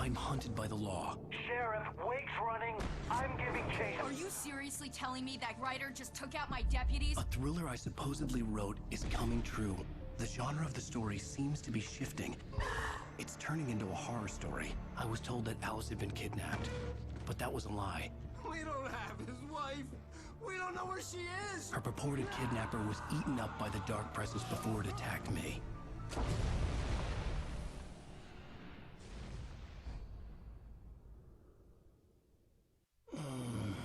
I'm hunted by the law. Sheriff, Wake's running. I'm giving chase. Are you seriously telling me that writer just took out my deputies? A thriller I supposedly wrote is coming true. The genre of the story seems to be shifting. It's turning into a horror story. I was told that Alice had been kidnapped, but that was a lie. We don't have his wife. We don't know where she is. Her purported kidnapper was eaten up by the dark presence before it attacked me.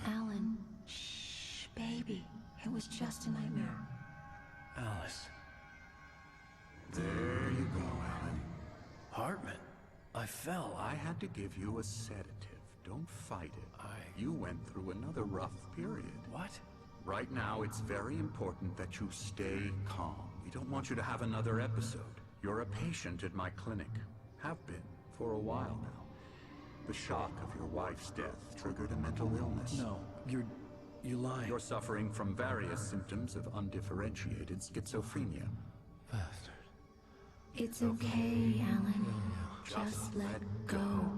Alan, shh, baby. It was just a nightmare. Alice. There you go, Alan. Hartman. I fell. I had to give you a sedative. Don't fight it. You went through another rough period. What? Right now, it's very important that you stay calm. We don't want you to have another episode. You're a patient at my clinic. Have been for a while now. The shock of your wife's death triggered a mental illness. No, you're lying. You're suffering from various symptoms of undifferentiated schizophrenia. Bastard. It's okay, Alan. Just let go.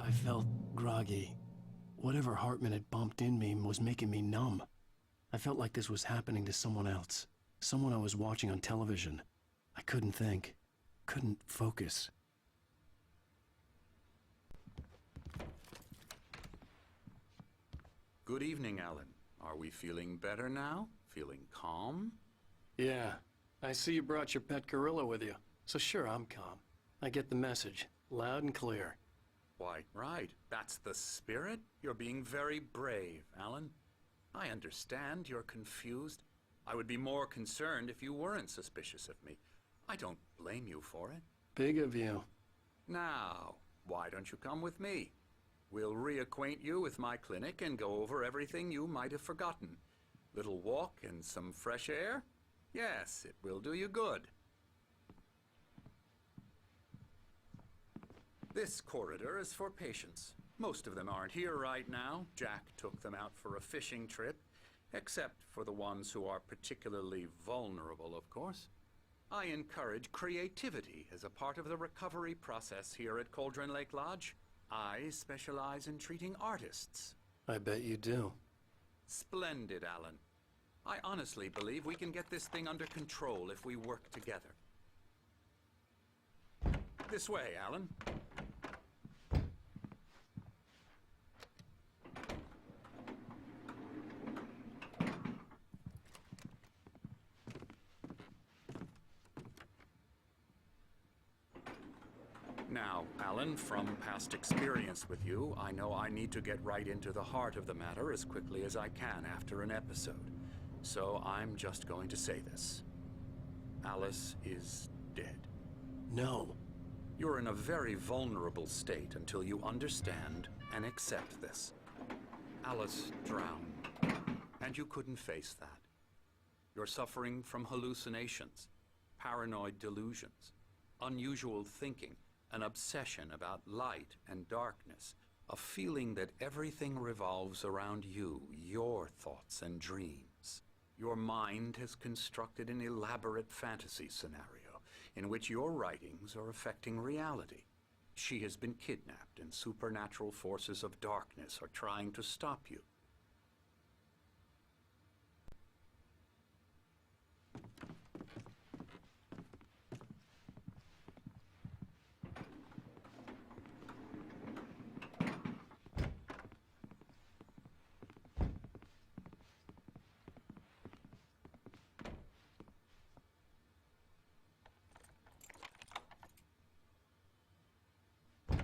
I felt groggy. Whatever Hartman had bumped in me was making me numb. I felt like this was happening to someone else. Someone I was watching on television. I couldn't think. Couldn't focus. Good evening, Alan. Are we feeling better now? Feeling calm? Yeah. I see you brought your pet gorilla with you. So sure, I'm calm. I get the message. Loud and clear. Why, right. That's the spirit. You're being very brave, Alan. I understand you're confused. I would be more concerned if you weren't suspicious of me. I don't blame you for it. Big of you. Now, why don't you come with me? We'll reacquaint you with my clinic and go over everything you might have forgotten. Little walk and some fresh air? Yes, it will do you good. This corridor is for patients. Most of them aren't here right now. Jack took them out for a fishing trip, except for the ones who are particularly vulnerable, of course. I encourage creativity as a part of the recovery process here at Cauldron Lake Lodge. I specialize in treating artists. I bet you do. Splendid, Alan. I honestly believe we can get this thing under control if we work together. This way, Alan. Now, Alan, from past experience with you, I know I need to get right into the heart of the matter as quickly as I can after an episode. So I'm just going to say this. Alice is dead. No. You're in a very vulnerable state until you understand and accept this. Alice drowned, and you couldn't face that. You're suffering from hallucinations, paranoid delusions, unusual thinking, an obsession about light and darkness, a feeling that everything revolves around you, your thoughts and dreams. Your mind has constructed an elaborate fantasy scenario in which your writings are affecting reality. She has been kidnapped and supernatural forces of darkness are trying to stop you.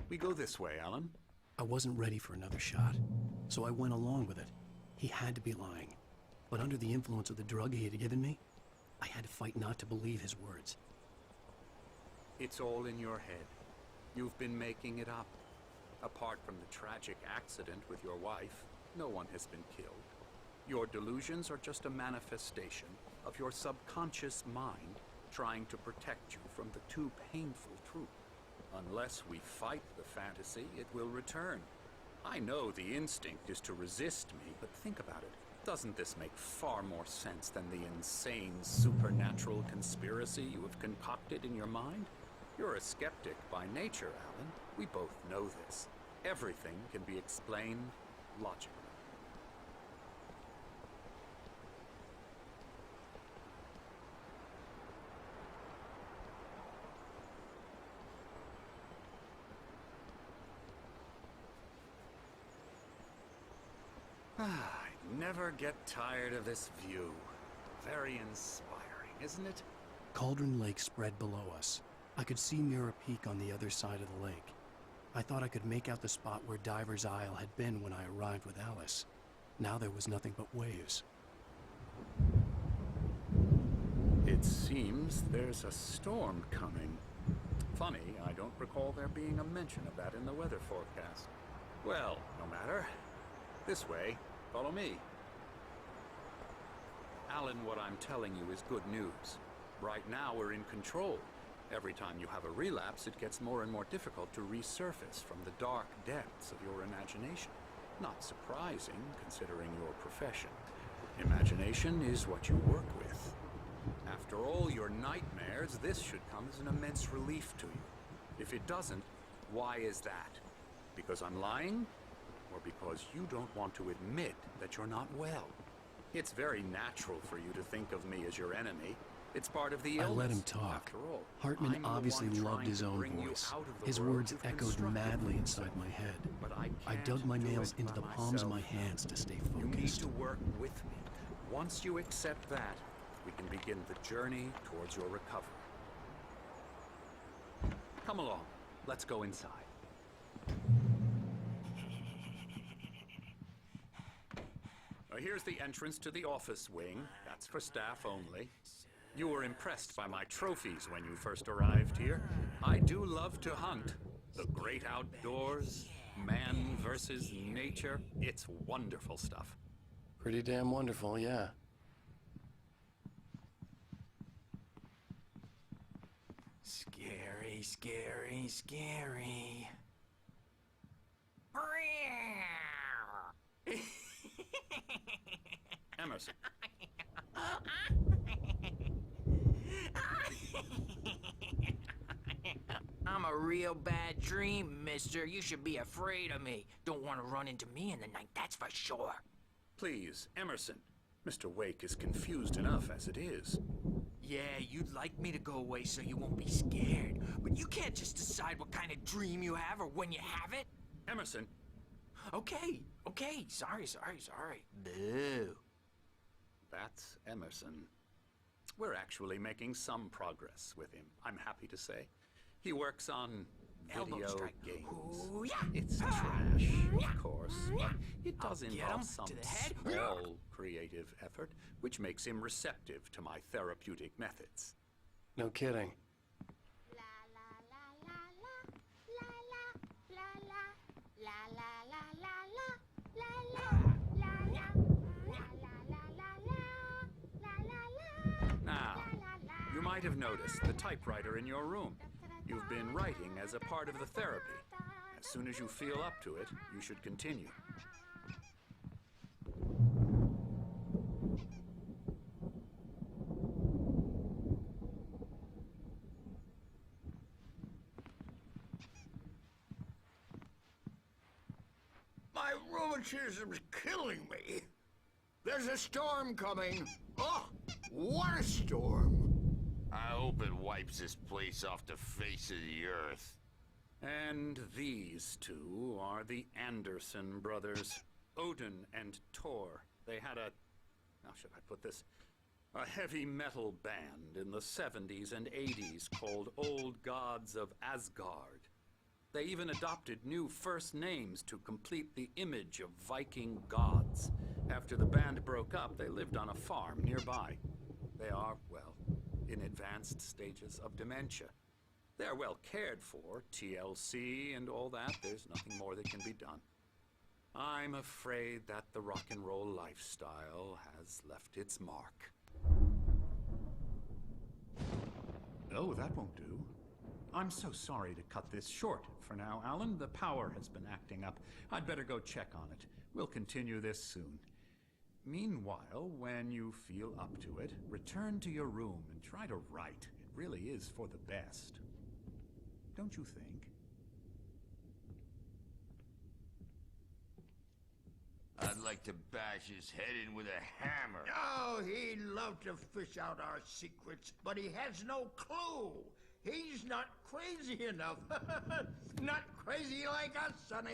We go this way, Alan. I wasn't ready for another shot, so I went along with it. He had to be lying. But under the influence of the drug he had given me, I had to fight not to believe his words. It's all in your head. You've been making it up. Apart from the tragic accident with your wife, no one has been killed. Your delusions are just a manifestation of your subconscious mind trying to protect you from the too painful truth. Unless we fight the fantasy, it will return. I know the instinct is to resist me, but think about it. Doesn't this make far more sense than the insane supernatural conspiracy you have concocted in your mind? You're a skeptic by nature, Alan. We both know this. Everything can be explained logically. I never get tired of this view. Very inspiring, isn't it? Cauldron Lake spread below us. I could see Mirror Peak on the other side of the lake. I thought I could make out the spot where Diver's Isle had been when I arrived with Alice. Now there was nothing but waves. It seems there's a storm coming. Funny, I don't recall there being a mention of that in the weather forecast. Well, no matter. This way. Follow me. Alan, what I'm telling you is good news. Right now we're in control. Every time you have a relapse, it gets more and more difficult to resurface from the dark depths of your imagination. Not surprising, considering your profession. Imagination is what you work with. After all your nightmares, this should come as an immense relief to you. If it doesn't, why is that? Because I'm lying? Or because you don't want to admit that you're not well? It's very natural for you to think of me as your enemy. It's part of the illness. I let him talk. After all, Hartman I'm the obviously one loved trying his to own bring you voice. out of the His world words you've echoed constructed madly for inside yourself. my head. But I I can't dug my do nails it into by the palms of myself. my hands to stay You need focused. to work with me. Once you accept that, we can begin the journey towards your recovery. Come along. Let's go inside. Here's the entrance to the office wing. That's for staff only. You were impressed by my trophies when you first arrived here. I do love to hunt. The great outdoors, man versus nature. It's wonderful stuff. Pretty damn wonderful, yeah. Scary, scary, scary. Emerson. I'm a real bad dream, mister. You should be afraid of me. Don't want to run into me in the night, that's for sure. Please, Emerson. Mr. Wake is confused enough as it is. Yeah, you'd like me to go away so you won't be scared. But you can't just decide what kind of dream you have or when you have it. Emerson, Okay. Sorry. Boo. that's Emerson. We're actually making some progress with him, I'm happy to say. He works on Elbow video strike. games. Ooh, yeah. It's trash, of course, but it does I'll get involve him some to the head. small creative effort, which makes him receptive to my therapeutic methods. No kidding. Now, you might have noticed the typewriter in your room. You've been writing as a part of the therapy. As soon as you feel up to it, you should continue. My rheumatism's killing me. There's a storm coming. Oh, what a storm. I hope it wipes this place off the face of the earth. And these two are the Anderson brothers, Odin and Thor. They had a, how should I put this, a heavy metal band in the 70s and 80s called Old Gods of Asgard. They even adopted new first names to complete the image of Viking gods. After the band broke up, they lived on a farm nearby. They are, well, in advanced stages of dementia. They're well cared for, TLC and all that. There's nothing more that can be done. I'm afraid that the rock and roll lifestyle has left its mark. No, that won't do. I'm so sorry to cut this short for now, Alan. The power has been acting up. I'd better go check on it. We'll continue this soon. Meanwhile, when you feel up to it, return to your room and try to write. It really is for the best. Don't you think? I'd like to bash his head in with a hammer. Oh, he'd love to fish out our secrets, but he has no clue. He's not crazy enough. Not crazy like us, Sonny.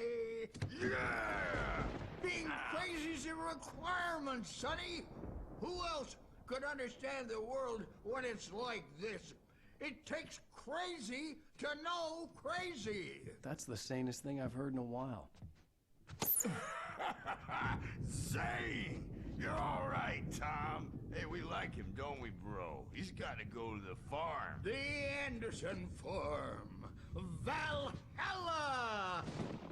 Yeah! Being crazy's a requirement, Sonny. Who else could understand the world when it's like this? It takes crazy to know crazy. That's the sanest thing I've heard in a while. Zane! You're all right, Tom. Hey, we like him, don't we, bro? He's got to go to the farm. The Anderson Farm. Valhalla!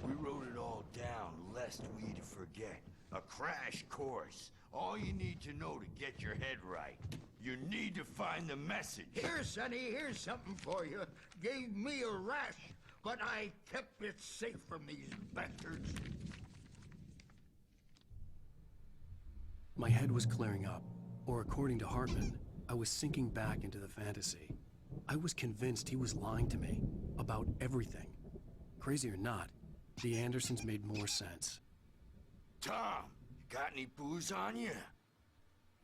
We wrote it all down, lest we'd forget. A crash course. All you need to know to get your head right. You need to find the message. Here, Sonny, here's something for you. Gave me a rash, but I kept it safe from these bastards. My head was clearing up, or according to Hartman, I was sinking back into the fantasy. I was convinced he was lying to me about everything. Crazy or not, the Andersons made more sense. Tom, got any booze on you?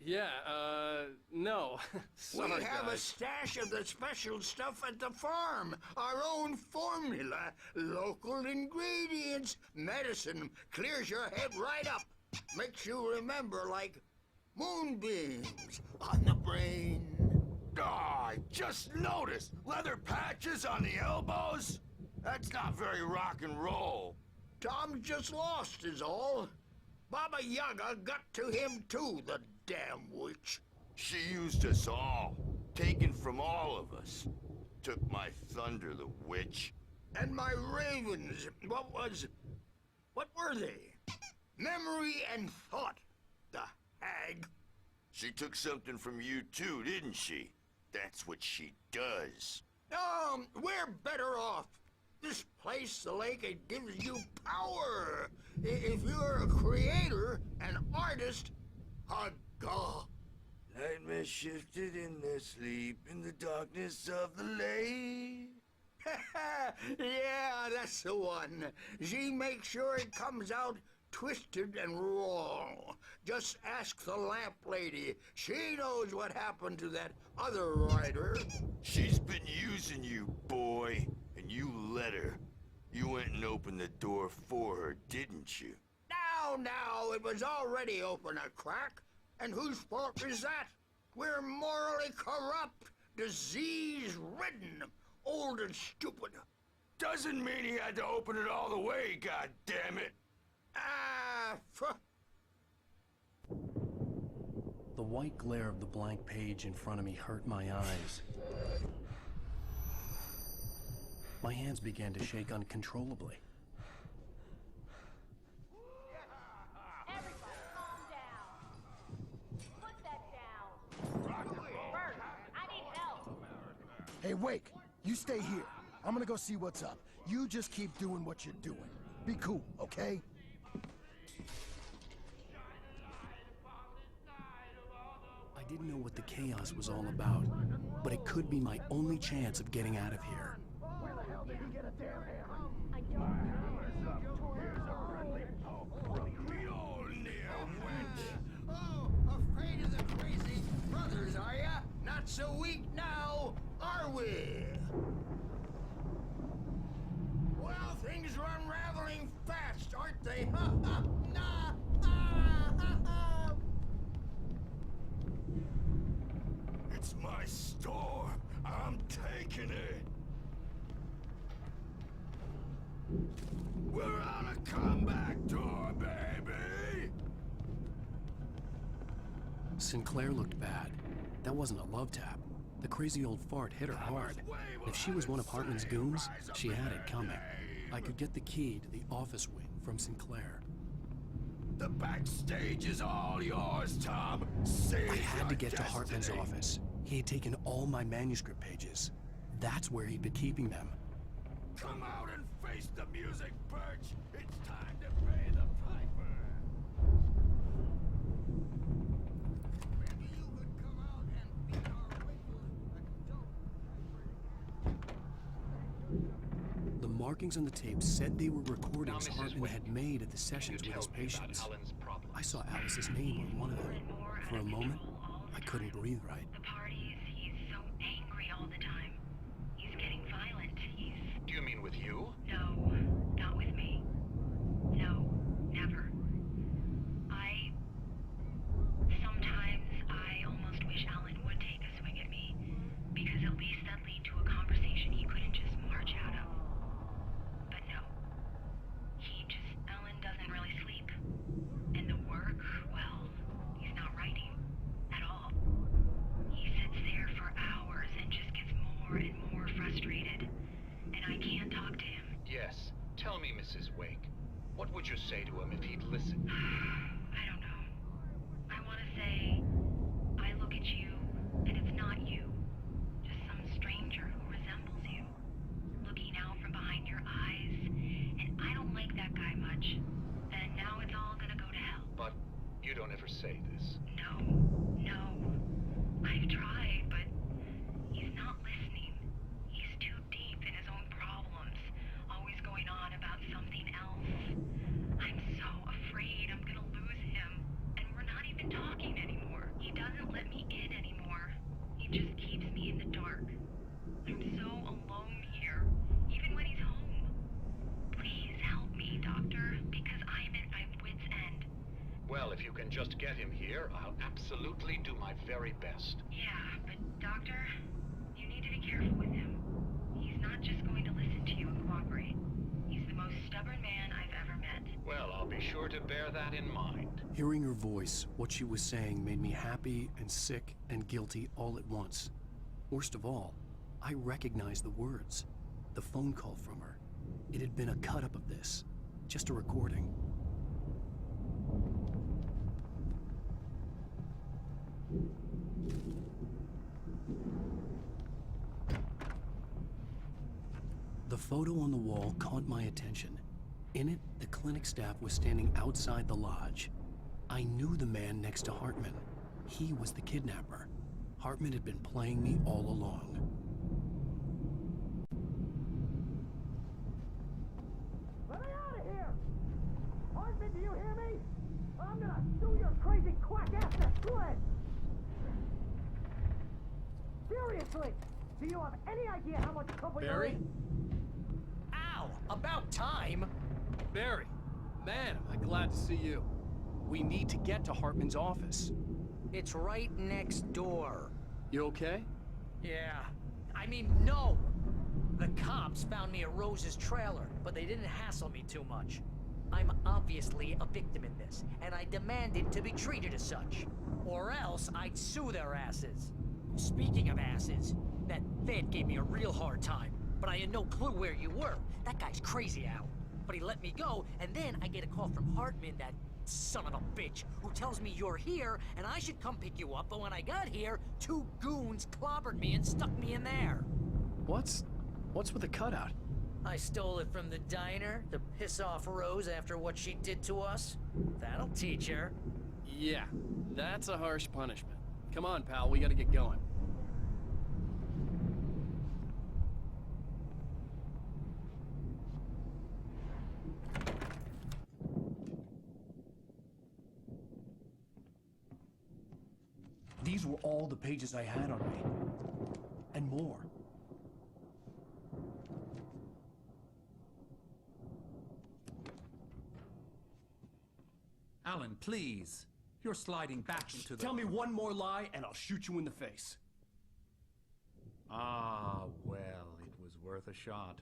Yeah, no. Sorry, we have a guys. stash of the special stuff at the farm. Our own formula. Local ingredients. Medicine clears your head right up. Makes you remember like moonbeams on the brain. Oh, I just noticed. Leather patches on the elbows? That's not very rock and roll. Tom's just lost is all. Baba Yaga got to him too, the damn witch. She used us all. Taken from all of us. Took my thunder, the witch. And my ravens. What were they? Memory and thought, the hag. She took something from you too, didn't she? That's what she does. We're better off. This place, the lake, it gives you power. If you're a creator, an artist, a god. Nightmare shifted in their sleep in the darkness of the lake. Yeah, that's the one. She makes sure it comes out twisted and wrong. Just ask the lamp lady. She knows what happened to that other writer. She's been using you, boy, and you let her. You went and opened the door for her, didn't you? Now, it was already open a crack. And whose fault is that? We're morally corrupt, disease-ridden, old and stupid. Doesn't mean he had to open it all the way, goddammit. The white glare of the blank page in front of me hurt my eyes. My hands began to shake uncontrollably. Everybody, calm down. Put that down. Bert, I need help. Hey, Wake, you stay here. I'm gonna go see what's up. You just keep doing what you're doing. Be cool, okay? I didn't know what the chaos was all about, but it could be my only chance of getting out of here. Where the hell did he get a damn hammer? I don't We all near witch. Oh, afraid of the crazy brothers, are ya? Not so weak now, are we? Well, things are unraveling fast, aren't they? Ha ha! Nah! Ha ha ha! It's my storm. I'm taking it. We're on a comeback tour, baby. Sinclair looked bad. That wasn't a love tap. The crazy old fart hit her hard. If she was one of Hartman's goons, she had it coming. I could get the key to the office wing from Sinclair. The backstage is all yours, Tom. Save I had to your get to Hartman's destiny. office. He had taken all my manuscript pages. That's where he'd been keeping them. Come out and face the music, Birch! It's time to pay the piper! Maybe you could come out and be our witness. The markings on the tape said they were recordings Hartman had made at the sessions with his patients. I saw Alice's name on one of them. For a moment, I couldn't breathe right. The parties, he's so angry all the time. He's getting violent. Do you mean with you? No, not with me. No, never. Sometimes I almost wish Alan would take a swing at me, because at least that lead to a conversation he couldn't just march out of. But no. Alan doesn't really sleep. And the work, well, he's not writing at all. He sits there for hours and just gets more and more frustrated. And I can't talk to him. Yes. Tell me, Mrs. Wake. What would you say to him if he'd listen? I don't know. I want to say, I look at you, and it's not you. Just some stranger who resembles you. Looking out from behind your eyes, and I don't like that guy much. And now it's all gonna go to hell. But you don't ever say this. No. I've tried, but he's not listening. He's too deep in his own problems, always going on about something else. I'm so afraid I'm gonna lose him, and we're not even talking anymore. He doesn't let me in anymore. He just keeps me in the dark. I'm so alone here, even when he's home. Please help me, Doctor, because I'm at my wit's end. Well, if you can just get him here, I'll absolutely do my very best. Yeah, but Doctor, you need to be careful with him. He's not just going to listen to you and cooperate. He's the most stubborn man I've ever met. Well, I'll be sure to bear that in mind. Hearing her voice, what she was saying made me happy and sick and guilty all at once. Worst of all, I recognized the words. The phone call from her. It had been a cut-up of this. Just a recording. The photo on the wall caught my attention. In it, the clinic staff was standing outside the lodge. I knew the man next to Hartman. He was the kidnapper. Hartman had been playing me all along. Let me out of here! Hartman, do you hear me? I'm gonna sue your crazy quack ass to shreds! Seriously! Do you have any idea how much trouble you're Barry? in? Ow! About time! Barry, man, am I glad to see you. We need to get to Hartman's office. It's right next door. You okay? Yeah. I mean, no! The cops found me at Rose's trailer, but they didn't hassle me too much. I'm obviously a victim in this, and I demanded to be treated as such. Or else I'd sue their asses. Speaking of asses, that vet gave me a real hard time, but I had no clue where you were. That guy's crazy, Al. But he let me go, and then I get a call from Hartman, that son of a bitch, who tells me you're here, and I should come pick you up, but when I got here, 2 goons clobbered me and stuck me in there. What's with the cutout? I stole it from the diner to piss off Rose after what she did to us. That'll teach her. Yeah, that's a harsh punishment. Come on, pal, we gotta get going. These were all the pages I had on me. And more. Alan, please. You're sliding back into the... Tell me one more lie and I'll shoot you in the face. Ah, well, it was worth a shot.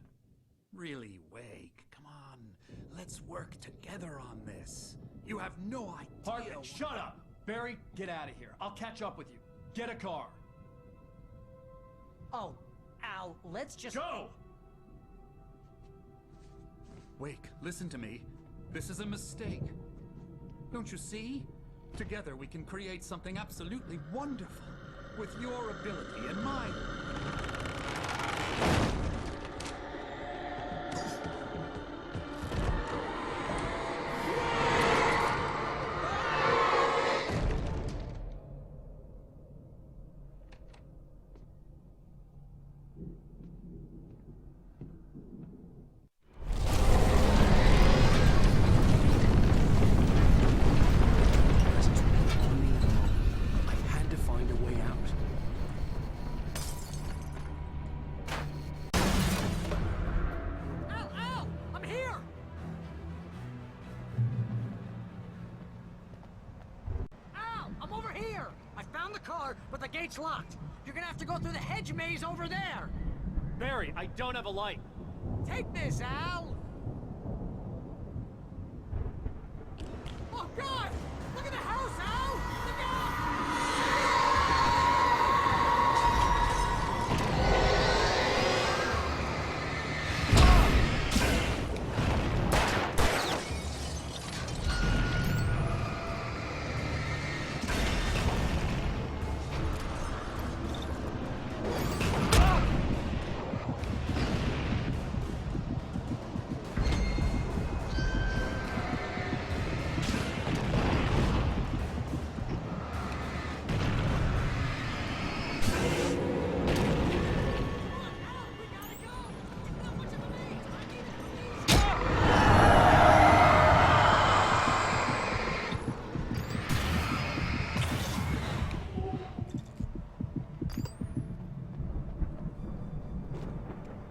Really, Wake, come on. Let's work together on this. You have no idea... Hartman, shut up! Barry, get out of here. I'll catch up with you. Get a car. Oh, Al, let's just... Go! Wake, listen to me. This is a mistake. Don't you see? Together we can create something absolutely wonderful. With your ability and mine. I had to find a way out. Al! Al! I'm here! Al! I'm over here! I found the car, but the gate's locked. You're gonna have to go through the hedge maze over there! Barry, I don't have a light. Take this, Al! Oh, God! Look at the house, Al! Look out!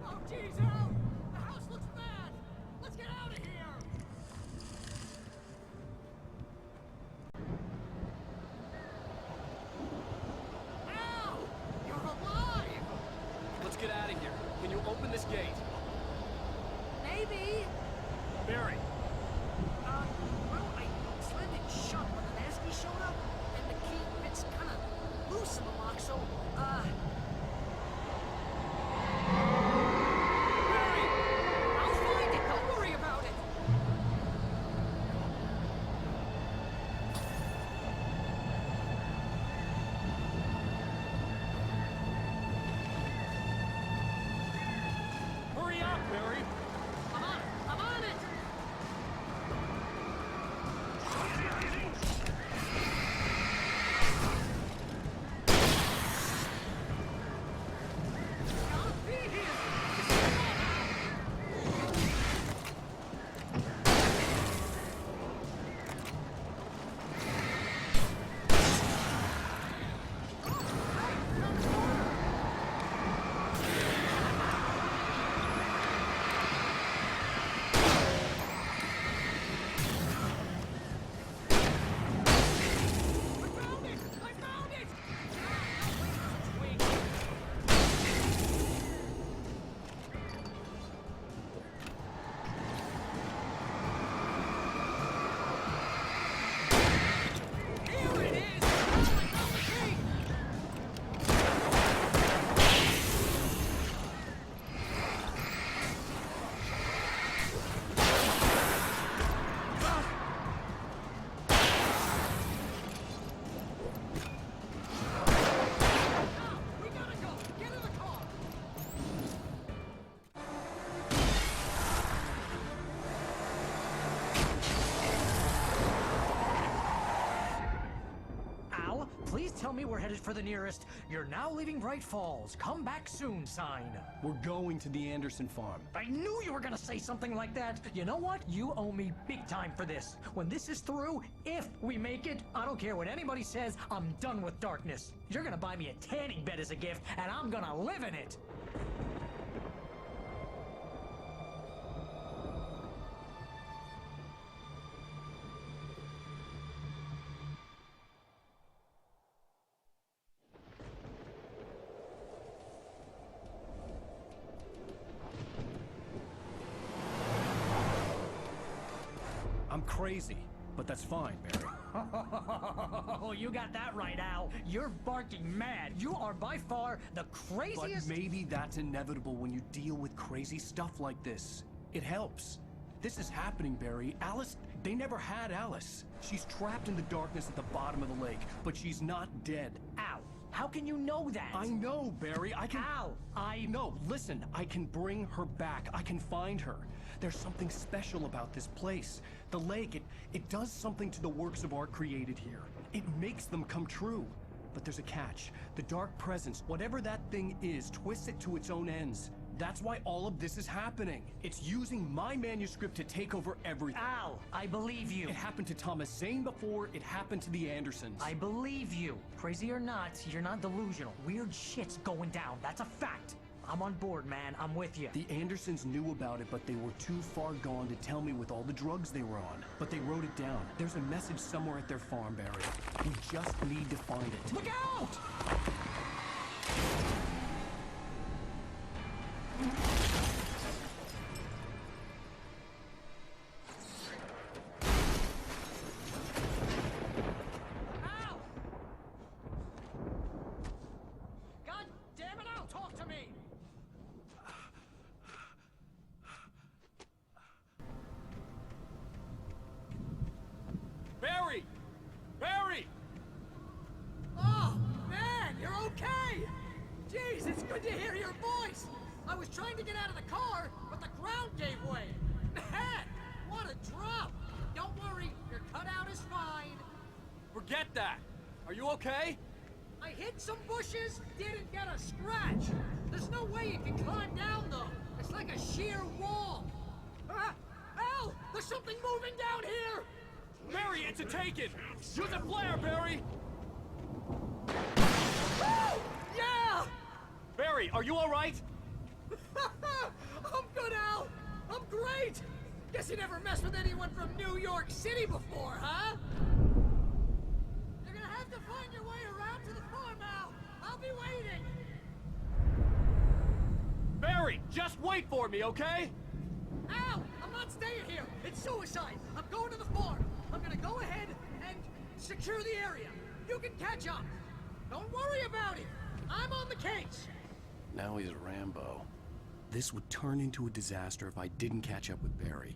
Oh, jeez, Al! The house looks bad! Let's get out of here! Al! You're alive! Let's get out of here. Can you open this gate? Maybe. Barry, Well, I slammed it shut when the nasty showed up, and the key fits kind of loose in the lock, so, Barry! I'll find it. Don't worry about it. Hurry up, Barry! I'm on it. I'm on it. I'll be here. I found it! Wait. Here it is! I found the key! Now, we gotta go! Get in the car! Al, please tell me we're headed for the nearest "You're now leaving Bright Falls. Come back soon" sign. We're going to the Anderson farm. I knew you were gonna say something like that. You know what? You owe me big time for this. When this is through, if we make it, I don't care what anybody says, I'm done with darkness. You're gonna buy me a tanning bed as a gift, and I'm gonna live in it. I'm crazy, but that's fine, Barry. Oh, you got that right, Al. You're barking mad. You are by far the But craziest. maybe that's inevitable when you deal with crazy stuff like this. It helps. This is happening, Barry. Alice, they never had Alice. She's trapped in the darkness at the bottom of the lake, but she's not dead. Al, How can you know that? I know, Barry. I can... Al, No, listen. I can bring her back. I can find her. There's something special about this place. The lake, it does something to the works of art created here. It makes them come true. But there's a catch. The dark presence, whatever that thing is, twists it to its own ends. That's why all of this is happening. It's using my manuscript to take over everything. Al, I believe you. It happened to Thomas Zane before, it happened to the Andersons. I believe you. Crazy or not, you're not delusional. Weird shit's going down. That's a fact. I'm on board, man. I'm with you. The Andersons knew about it, but they were too far gone to tell me with all the drugs they were on. But they wrote it down. There's a message somewhere at their farm, Barry. We just need to find it. Look out! Al! God damn it, Al, talk to me! Barry! Barry! Oh, man, you're okay! Jeez, it's good to hear your voice! I was trying to get out of the car, but the ground gave way! Man, what a drop! Don't worry, your cutout is fine. Forget that! Are you okay? I hit some bushes, didn't get a scratch. There's no way you can climb down, though. It's like a sheer wall. Ah! Al! There's something moving down here! Barry, it's a taken! Use a flare, Barry! Woo! Yeah! Barry, are you alright? I'm good, Al! I'm great! Guess you never messed with anyone from New York City before, huh? You're gonna have to find your way around to the farm, Al! I'll be waiting! Barry, just wait for me, okay? Al! I'm not staying here! It's suicide! I'm going to the farm! I'm gonna go ahead and secure the area. You can catch up. Don't worry about it. I'm on the case. Now he's Rambo. This would turn into a disaster if I didn't catch up with Barry.